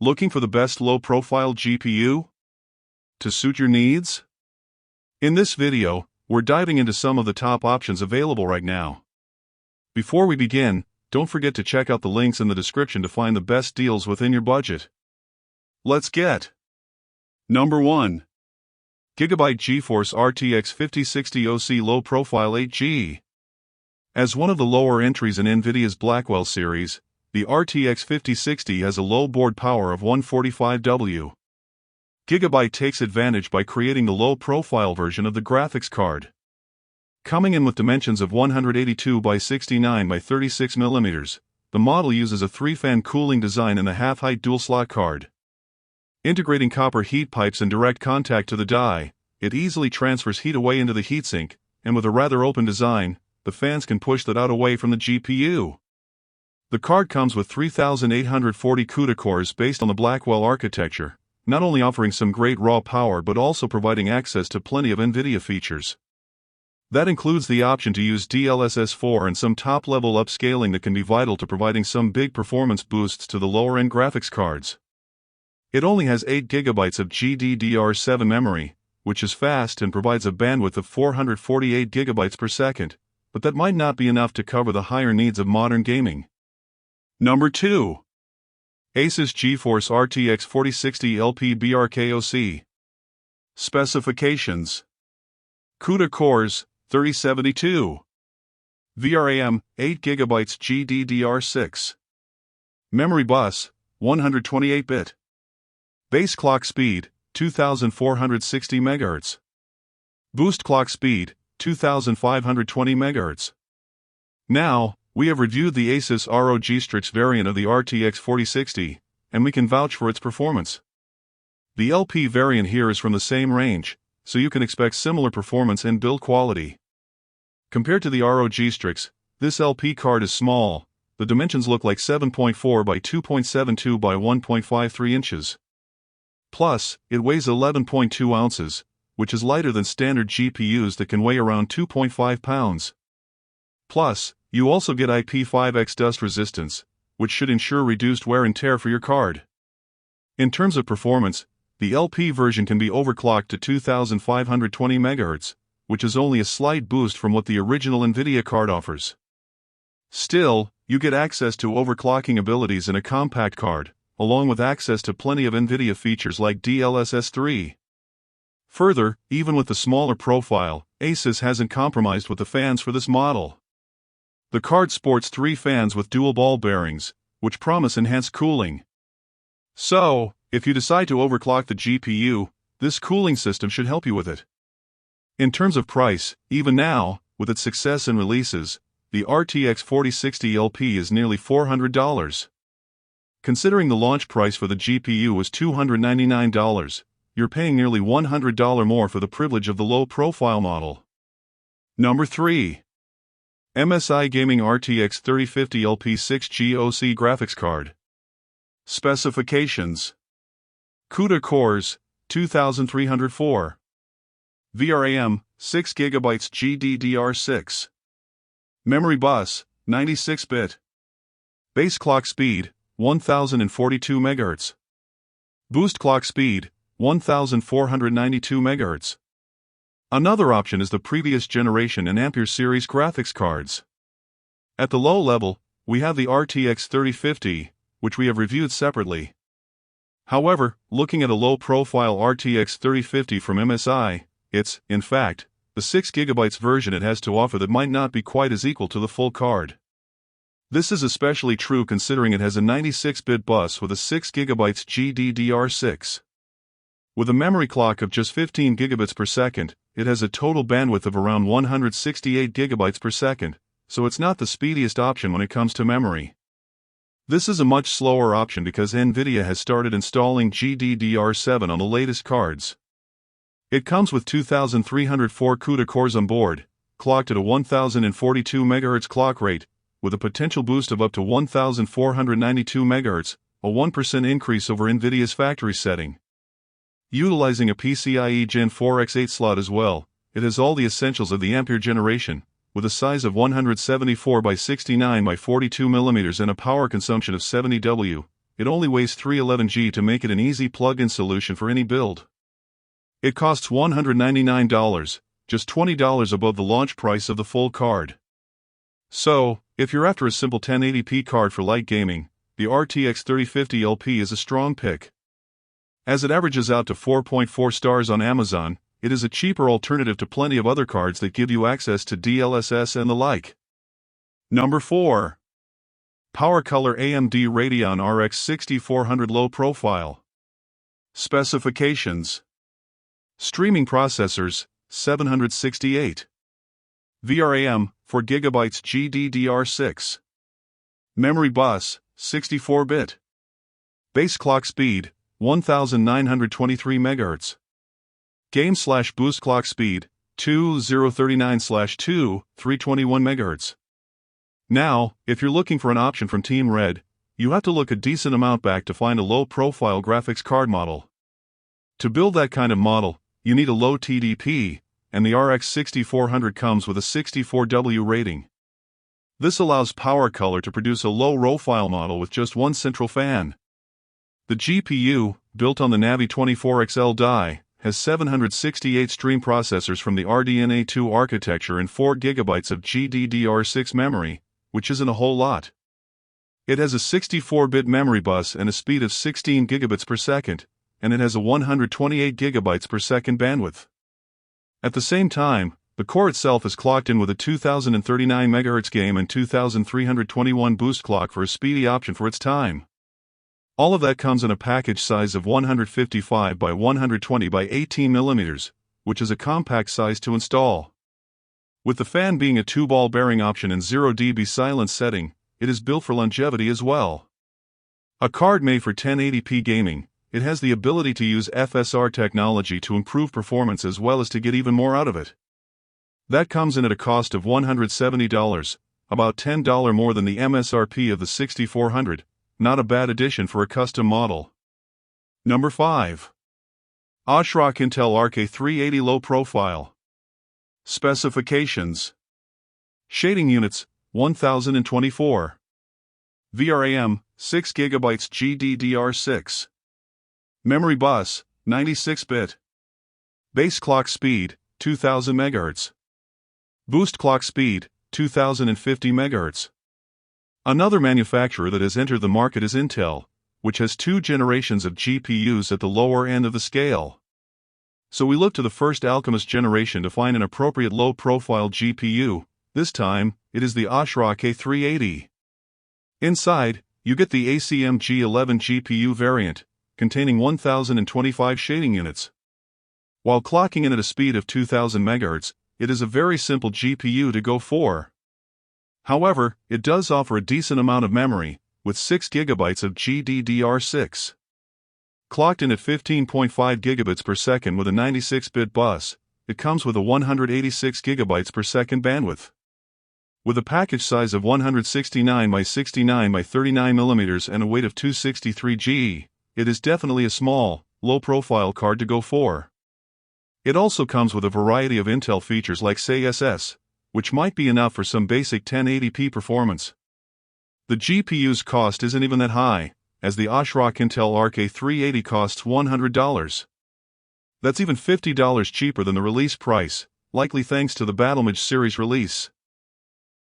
Looking for the best low-profile GPU to suit your needs? In this video, we're diving into some of the top options available right now. Before we begin, don't forget to check out the links in the description to find the best deals within your budget. Let's get Number 1. GIGABYTE GeForce RTX 5060 OC Low Profile 8G. As one of the lower entries in NVIDIA's Blackwell series, the RTX 5060 has a low board power of 145W. GIGABYTE takes advantage by creating the low-profile version of the graphics card. Coming in with dimensions of 182 by 69 by 36 mm, the model uses a 3-fan cooling design and a half-height dual-slot card. Integrating copper heat pipes in direct contact to the die, it easily transfers heat away into the heatsink, and with a rather open design, the fans can push that out away from the GPU. The card comes with 3,840 CUDA cores based on the Blackwell architecture, not only offering some great raw power but also providing access to plenty of NVIDIA features. That includes the option to use DLSS 4 and some top-level upscaling that can be vital to providing some big performance boosts to the lower-end graphics cards. It only has 8 GB of GDDR7 memory, which is fast and provides a bandwidth of 448 GB per second, but that might not be enough to cover the higher needs of modern gaming. Number 2. Asus GeForce RTX 4060 LP BRK OC. Specifications: CUDA cores, 3072. VRAM, 8 GB GDDR6. Memory bus, 128-bit. Base clock speed, 2460 MHz. Boost clock speed, 2520 MHz. Now, we have reviewed the Asus ROG Strix variant of the RTX 4060, and we can vouch for its performance. The LP variant here is from the same range, so you can expect similar performance and build quality. Compared to the ROG Strix, this LP card is small. The dimensions look like 7.4 by 2.72 by 1.53 inches. Plus, it weighs 11.2 ounces, which is lighter than standard GPUs that can weigh around 2.5 pounds. Plus, you also get IP5X dust resistance, which should ensure reduced wear and tear for your card. In terms of performance, the LP version can be overclocked to 2520 MHz, which is only a slight boost from what the original NVIDIA card offers. Still, you get access to overclocking abilities in a compact card, along with access to plenty of NVIDIA features like DLSS 3. Further, even with the smaller profile, Asus hasn't compromised with the fans for this model. The card sports 3 fans with dual ball bearings, which promise enhanced cooling. So, if you decide to overclock the GPU, this cooling system should help you with it. In terms of price, even now, with its success in releases, the RTX 4060 LP is nearly $400. Considering the launch price for the GPU was $299, you're paying nearly $100 more for the privilege of the low-profile model. Number 3. MSI Gaming RTX 3050 LP 6G OC Graphics Card. Specifications: CUDA cores, 2304. VRAM, 6 GB GDDR6. Memory bus, 96-bit. Base clock speed, 1042 MHz. Boost clock speed, 1492 MHz. Another option is the previous generation and Ampere series graphics cards. At the low level, we have the RTX 3050, which we have reviewed separately. However, looking at a low-profile RTX 3050 from MSI, it's, in fact, the 6 GB version it has to offer that might not be quite as equal to the full card. This is especially true considering it has a 96-bit bus with a 6 GB GDDR6. With a memory clock of just 15 gigabits per second, it has a total bandwidth of around 168 gigabytes per second, so it's not the speediest option when it comes to memory. This is a much slower option because NVIDIA has started installing GDDR7 on the latest cards. It comes with 2,304 CUDA cores on board, clocked at a 1042 MHz clock rate, with a potential boost of up to 1492 MHz, a 1% increase over NVIDIA's factory setting. Utilizing a PCIe Gen 4 X8 slot as well, it has all the essentials of the Ampere generation, with a size of 174 by 69 by 42 mm and a power consumption of 70 W. it only weighs 311 g to make it an easy plug-in solution for any build. It costs $199, just $20 above the launch price of the full card. So, if you're after a simple 1080p card for light gaming, the RTX 3050 LP is a strong pick. As it averages out to 4.4 stars on Amazon, it is a cheaper alternative to plenty of other cards that give you access to DLSS and the like. Number 4. PowerColor AMD Radeon RX 6400 Low Profile. Specifications: streaming processors, 768. VRAM, 4GB GDDR6. Memory bus, 64-bit. Base clock speed, 1923 MHz. Game/boost clock speed, 2039/2, 321 MHz. Now, if you're looking for an option from Team Red, you have to look a decent amount back to find a low-profile graphics card model. To build that kind of model, you need a low TDP, and the RX 6400 comes with a 64W rating. This allows PowerColor to produce a low-profile model with just one central fan. The GPU, built on the Navi 24XL die, has 768 stream processors from the Radeon A2 architecture and 4GB of GDDR6 memory, which isn't a whole lot. It has a 64-bit memory bus and a speed of 16 gigabits per second, and it has a 128 gigabytes per second bandwidth. At the same time, the core itself is clocked in with a 2039 MHz game and 2321 boost clock for a speedy option for its time. All of that comes in a package size of 155 by 120 by 18 mm, which is a compact size to install. With the fan being a 2-ball bearing option and 0 dB silence setting, it is built for longevity as well. A card made for 1080p gaming, it has the ability to use FSR technology to improve performance as well as to get even more out of it. That comes in at a cost of $170, about $10 more than the MSRP of the 6400, not a bad addition for a custom model. Number 5. ASRock Intel RK380 Low Profile. Specifications: shading units, 1024. VRAM, 6GB GDDR6. Memory bus, 96-bit. Base clock speed, 2000 MHz. Boost clock speed, 2050 MHz. Another manufacturer that has entered the market is Intel, which has 2 generations of GPUs at the lower end of the scale. So we look to the first Alchemist generation to find an appropriate low-profile GPU. This time, it is the ASRock A380. Inside, you get the ACM G11 GPU variant, containing 1025 shading units. While clocking in at a speed of 2000 MHz, it is a very simple GPU to go for. However, it does offer a decent amount of memory, with 6GB of GDDR6. Clocked in at 15.5 gigabits per second with a 96-bit bus, it comes with a 186 gigabytes per second bandwidth. With a package size of 169 by 69 by 39 mm and a weight of 263 g, it is definitely a small, low-profile card to go for. It also comes with a variety of Intel features like CSS, which might be enough for some basic 1080p performance. The GPU's cost isn't even that high, as the ASRock Intel RK380 costs $100. That's even $50 cheaper than the release price, likely thanks to the Battlemage series release.